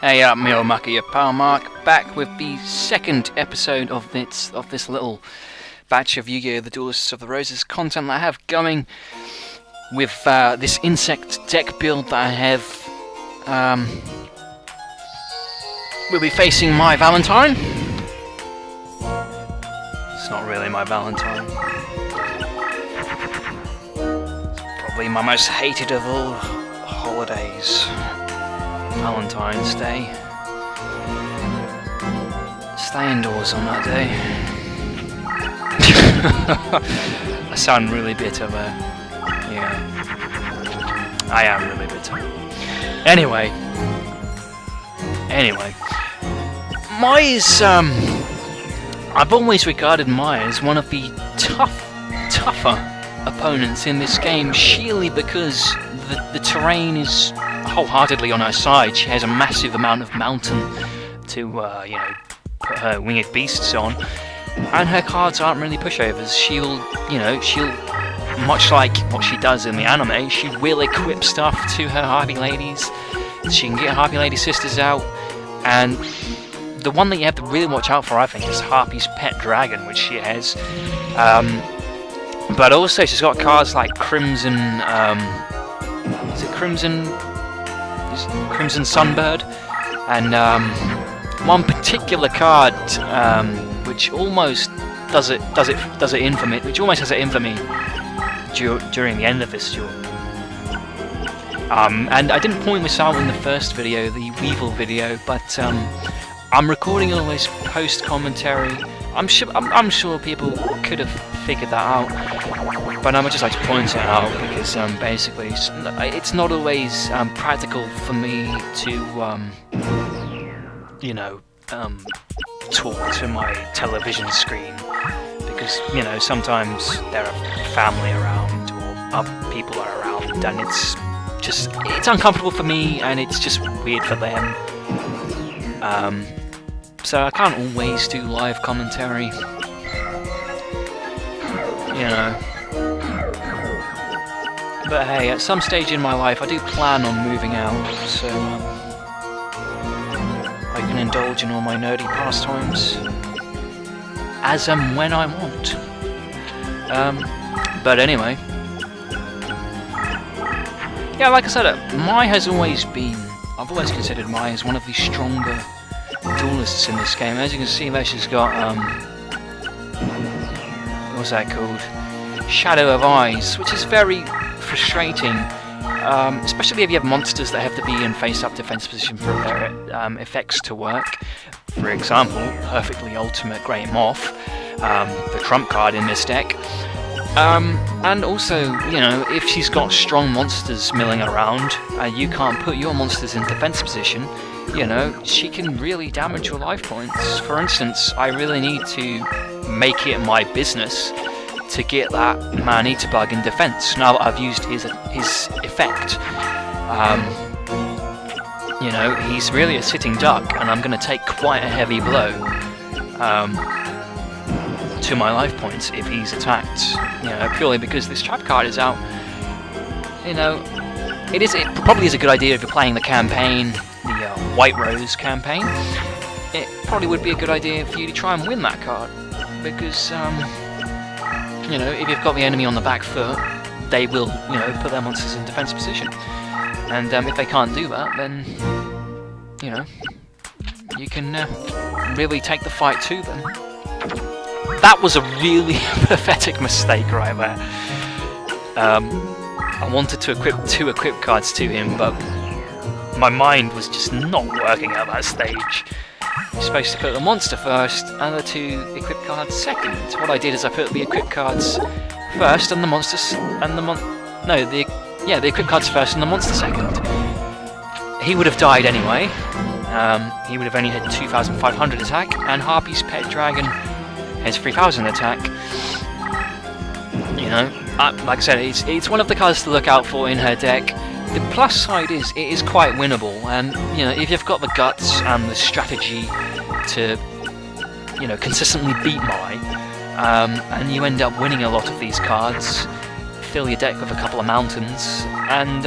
Hey up, me old mucker, your pal Mark, back with the second episode of this little batch of Yu-Gi-Oh! The Duelists of the Roses content that I have going with this insect deck build that I have. We'll be facing my Valentine. It's not really my Valentine. It's probably my most hated of all holidays. Valentine's Day. Stay indoors on that day. I sound really bitter there. Yeah. I am really bitter. Anyway. Mai's, I've always regarded Mai as one of the tougher opponents in this game, sheerly because the terrain is wholeheartedly on her side. She has a massive amount of mountain to, put her winged beasts on, and her cards aren't really pushovers. She'll, much like what she does in the anime, she will equip stuff to her Harpy Ladies. She can get Harpy Lady Sisters out, and the one that you have to really watch out for, I think, is Harpy's Pet Dragon, which she has. But also she's got cards like Crimson, is it Crimson Sunbird, and one particular card which almost does it infamy, which almost has an infamy during the end of this duel. And I didn't point this out in the first video, the Weevil video, but I'm recording all this post commentary. I'm sure people could have figured that out, but I'd just like to point it out because basically it's not always practical for me to talk to my television screen, because sometimes there are family around or other people are around, and it's uncomfortable for me and it's just weird for them. So I can't always do live commentary, But hey, at some stage in my life I do plan on moving out, so I can indulge in all my nerdy pastimes as and when I want. But anyway, yeah, like I said, I've always considered Mai as one of the stronger duelists in this game. As you can see there, she's got what's that called? Shadow of Eyes, which is very frustrating, especially if you have monsters that have to be in face-up defense position for their effects to work. For example, Perfectly Ultimate Great Moth, the trump card in this deck. And also, if she's got strong monsters milling around and you can't put your monsters in defense position, she can really damage your life points. For instance, I really need to make it my business to get that Man-Eater bug in defense now that I've used his effect. He's really a sitting duck, and I'm going to take quite a heavy blow to my life points if he's attacked, purely because this trap card is out. It probably is a good idea if you're playing the campaign, the White Rose campaign. It probably would be a good idea for you to try and win that card, because if you've got the enemy on the back foot, they will put their monsters in defense position, and if they can't do that, then you can really take the fight to them. That was a really pathetic mistake right there. I wanted to equip 2 equip cards to him, but my mind was just not working at that stage. You're supposed to put the monster first and the 2 equip cards second. What I did is I put the equip cards first and the monsters and the equip cards first and the monster second. He would have died anyway. He would have only had 2,500 attack, and Harpy's Pet Dragon has 3,000 attack. Like I said, it's one of the cards to look out for in her deck. The plus side is it is quite winnable, and if you've got the guts and the strategy to consistently beat Mai, and you end up winning a lot of these cards, fill your deck with a couple of mountains, and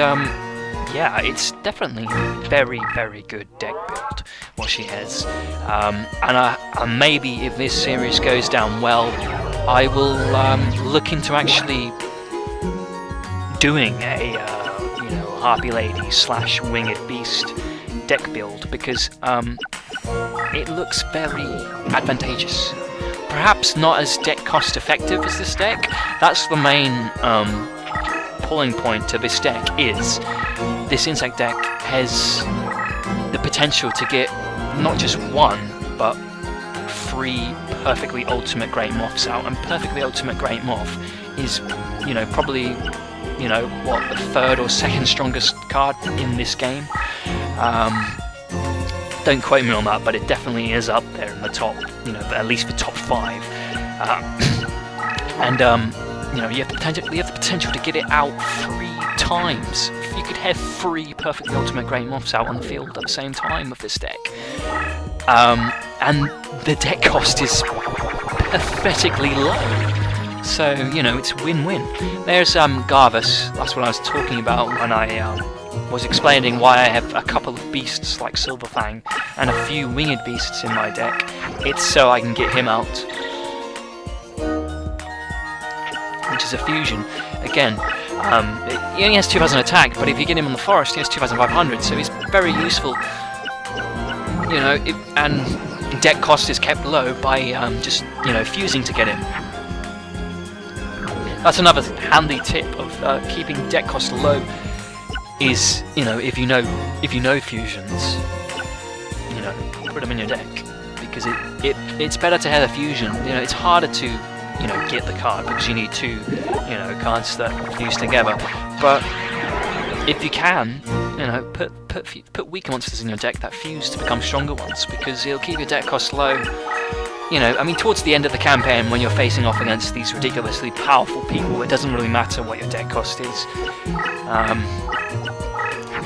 yeah, it's definitely very, very good deck build, what she has. And maybe if this series goes down well, I will look into actually doing a Harpy Lady / Winged Beast deck build, because it looks very advantageous. Perhaps not as deck cost effective as this deck. That's the main pulling point to this deck, is this insect deck has the potential to get not just 1 but 3 perfectly ultimate Great Moths out, and perfectly ultimate Great Moth is probably what, the 3rd or 2nd strongest card in this game. Don't quote me on that, but it definitely is up there in the top, at least the top 5. And you have the potential to get it out 3 times. You could have 3 perfectly ultimate Great Moths out on the field at the same time with this deck. And the deck cost is pathetically low. So, it's win-win. There's Garvus, that's what I was talking about when I was explaining why I have a couple of beasts like Silverfang and a few winged beasts in my deck. It's so I can get him out, which is a fusion. Again, he only has 2,000 attack, but if you get him on the forest, he has 2,500, so he's very useful. And deck cost is kept low by just fusing to get him. That's another handy tip of keeping deck cost low. Is if you know fusions, put them in your deck, because it's better to have a fusion. It's harder to get the card because you need 2 cards that fuse together. But if you can, put weaker monsters in your deck that fuse to become stronger ones, because it'll keep your deck cost low. Towards the end of the campaign, when you're facing off against these ridiculously powerful people, it doesn't really matter what your deck cost is.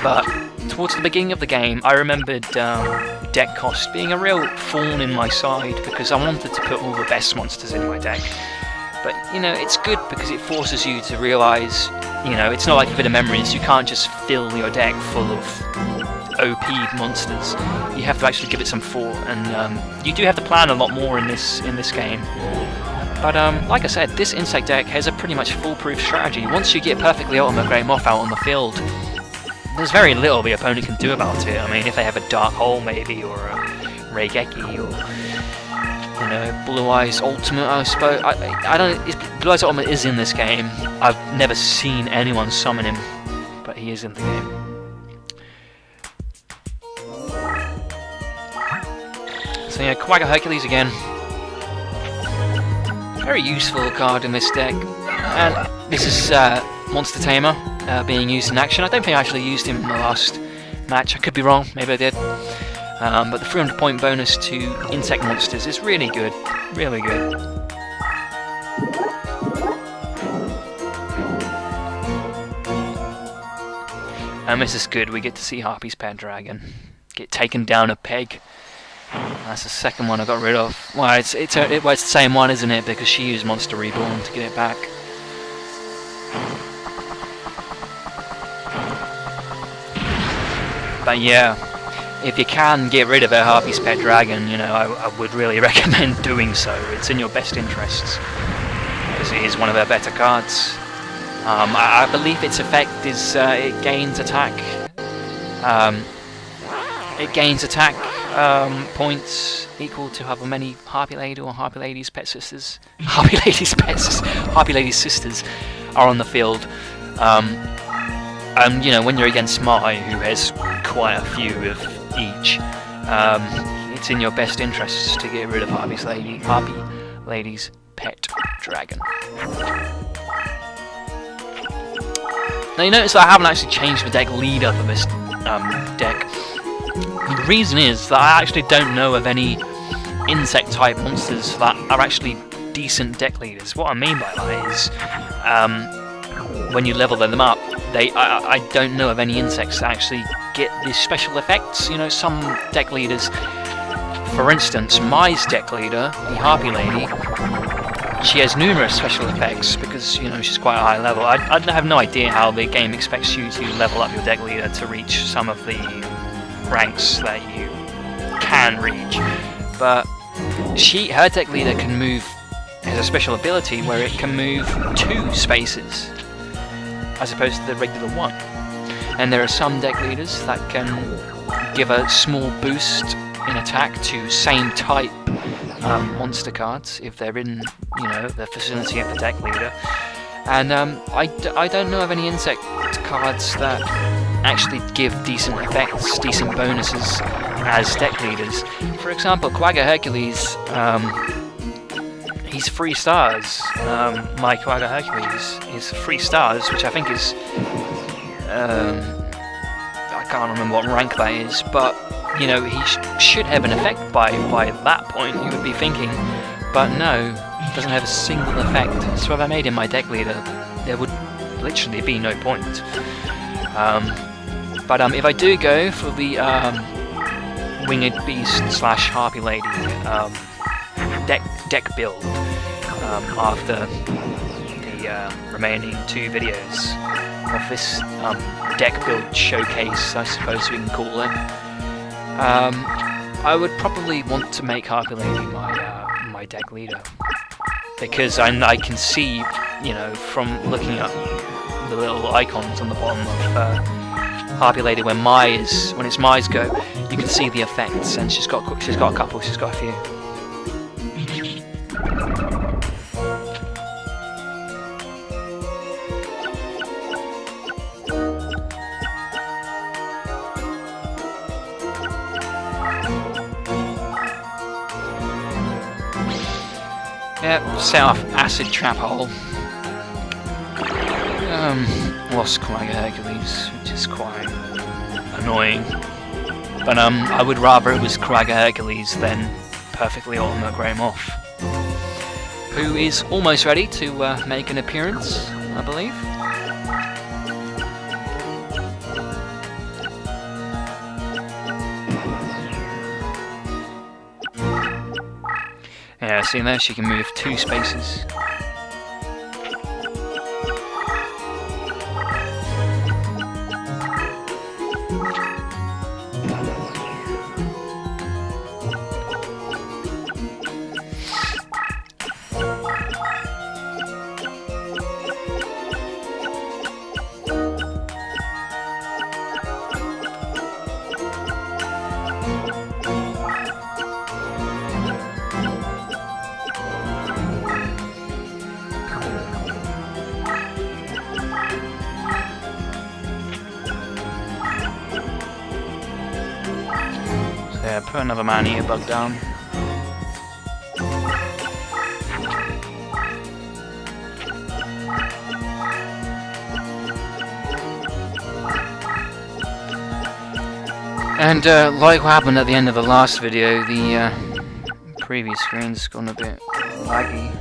But towards the beginning of the game, I remembered deck cost being a real thorn in my side, because I wanted to put all the best monsters in my deck. But, it's good because it forces you to realise, it's not like a bit of memories. You can't just fill your deck full of OP monsters. You have to actually give it some thought, and you do have to plan a lot more in this game. But like I said, this insect deck has a pretty much foolproof strategy. Once you get perfectly ultimate Great Moth out on the field, there's very little the opponent can do about it. If they have a Dark Hole maybe, or a Reigeki, or Blue Eyes Ultimate, I suppose. I don't. Blue Eyes Ultimate is in this game. I've never seen anyone summon him, but he is in the game. So yeah, Quagga Hercules again. Very useful card in this deck. And this is Monster Tamer being used in action. I don't think I actually used him in the last match. I could be wrong, maybe I did. But the 300 point bonus to insect monsters is really good. Really good. And this is good. We get to see Harpy's Pet Dragon get taken down a peg. That's the second one I got rid of. Well, it's the same one, isn't it? Because she used Monster Reborn to get it back. But yeah, if you can get rid of a Harpy's Pet Dragon, I would really recommend doing so. It's in your best interests, because it is one of her better cards. I believe its effect is it gains attack. It gains attack points equal to however many Harpy Lady or Harpy Lady's pet sisters, Harpy Lady's sisters are on the field. When you're against Mai, who has quite a few of each, it's in your best interests to get rid of Harpy Lady's Pet Dragon. Now you notice that I haven't actually changed the deck leader for this deck. The reason is that I actually don't know of any insect type monsters that are actually decent deck leaders. What I mean by that is, when you level them up, I don't know of any insects that actually get these special effects. Some deck leaders, for instance, Mai's deck leader, the Harpy Lady, she has numerous special effects because, you know, she's quite a high level. I have no idea how the game expects you to level up your deck leader to reach some of the ranks that you can reach, but her deck leader can move, has a special ability where it can move 2 spaces as opposed to the regular 1. And there are some deck leaders that can give a small boost in attack to same type monster cards if they're in, you know, the vicinity of the deck leader. And I don't know of any insect cards that actually give decent effects, decent bonuses as deck leaders. For example, Quagga Hercules, he's 3 stars. My Quagga Hercules is 3 stars, which I think is, I can't remember what rank that is, but you know, he should have an effect by that point, you would be thinking, but no, doesn't have a single effect. So if I made him my deck leader, there would literally be no point. But if I do go for the Winged Beast / Harpy Lady deck build after the remaining 2 videos of this deck build showcase, I suppose we can call it, I would probably want to make Harpy Lady my deck leader, because I can see, you know, from looking at the little icons on the bottom of Harpy Lady when it's Mai's go, you can see the effects, and she's got a couple, she's got a few. Yep, set off acid trap hole. Lost Quagga Hercules, which is quite annoying. But I would rather it was Quagga Hercules than Perfectly Ultimate Greymorph, who is almost ready to make an appearance, I believe. Yeah, see there, she can move 2 spaces. Yeah, put another man eater bug down. And like what happened at the end of the last video, the previous screen's gone a bit laggy.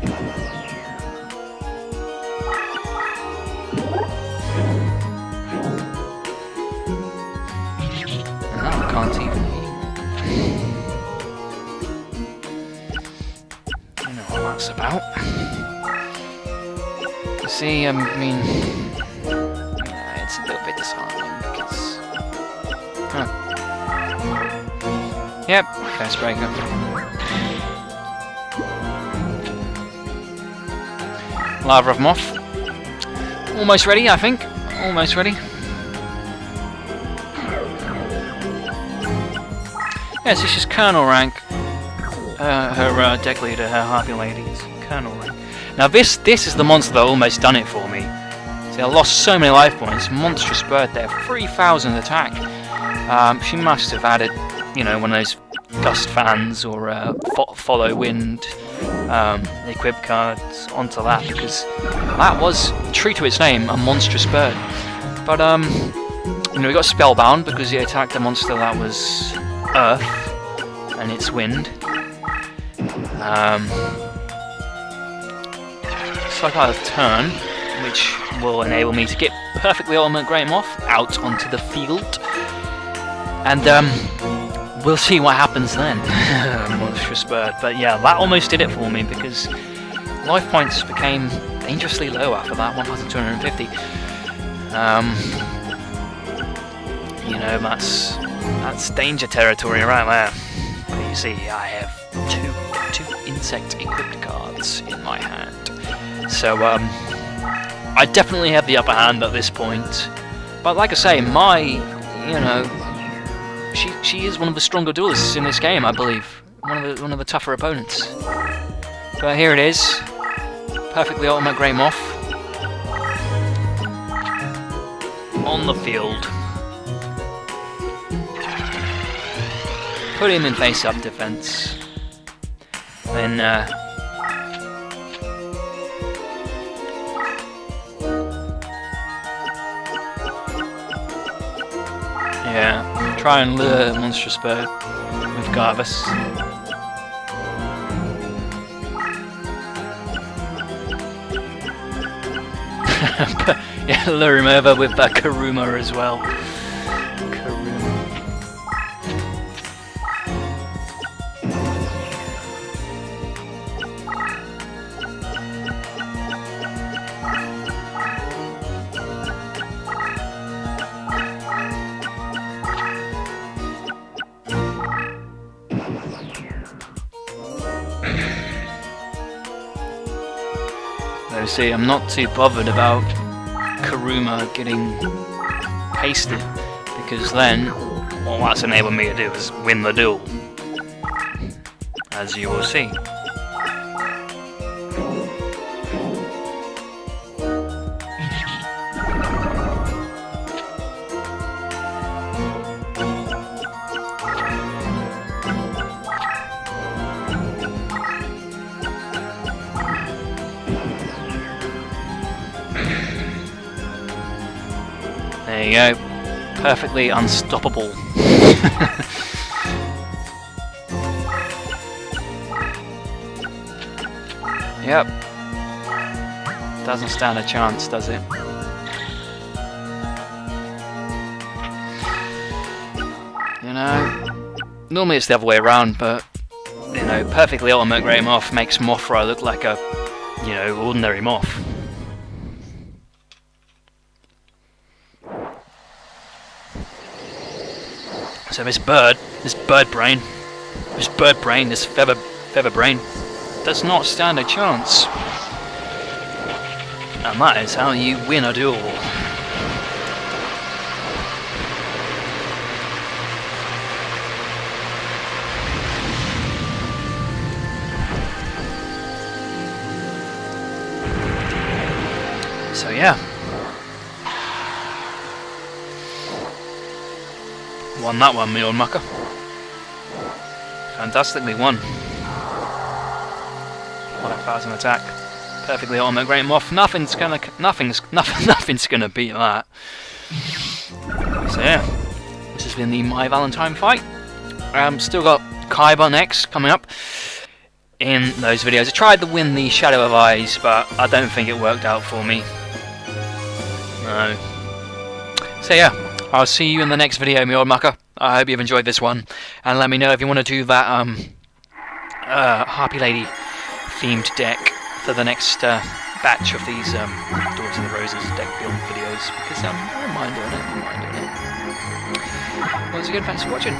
And now I can't even about. You see, I mean, yeah, it's a little bit disheartening because, yep, first breaker. Lava of Moth, almost ready, I think, almost ready. Yeah, so she's Colonel rank. Her deck leader, her Harpy Lady, is Colonel rank. Now this is the monster that almost done it for me. See, I lost so many life points. Monstrous bird there, 3,000 attack. She must have added, you know, one of those gust fans or follow wind equip cards onto that, because that was true to its name, a monstrous bird. But you know, we got spellbound because he attacked a monster that was earth and it's wind. So I got a turn, which will enable me to get Perfectly Ultimate Greymorph out onto the field, and we'll see what happens then. Monstrous bird, but yeah, that almost did it for me, because life points became dangerously low after that, 1,250. You know, that's danger territory right there. But you see, I have two insect equipped cards in my hand. So, I definitely have the upper hand at this point. But like I say, you know, she is one of the stronger duelists in this game, I believe. One of the tougher opponents. But here it is. Perfectly ultimate Grey Moth. On the field. Put him in face-up defense. Then, yeah, try and lure Monstrous Bird with Garvus. Yeah, lure him over with Karuma as well. So see, I'm not too bothered about Karuma getting pasted, because then all that's enabled me to do is win the duel, as you will see. There you go, perfectly unstoppable. Yep, doesn't stand a chance, does it? You know, normally it's the other way around, but you know, perfectly ultimate Grey Moth makes Mothra look like a, you know, ordinary moth. So this bird brain, this feather brain, does not stand a chance. And that is how you win a duel. So yeah. Won that one, me old mucker. Fantastically won. 5,000 attack. Perfectly ultimate Grey Moth. Nothing's gonna beat that. So yeah, this has been the My Valentine fight. Still got Kaiba next coming up in those videos. I tried to win the Shadow of Eyes, but I don't think it worked out for me. No. So yeah, I'll see you in the next video, me old mucker. I hope you've enjoyed this one, and let me know if you want to do that Harpy Lady themed deck for the next batch of these Daughters of the Roses deck build videos, because I don't mind doing it. Once again, thanks for watching.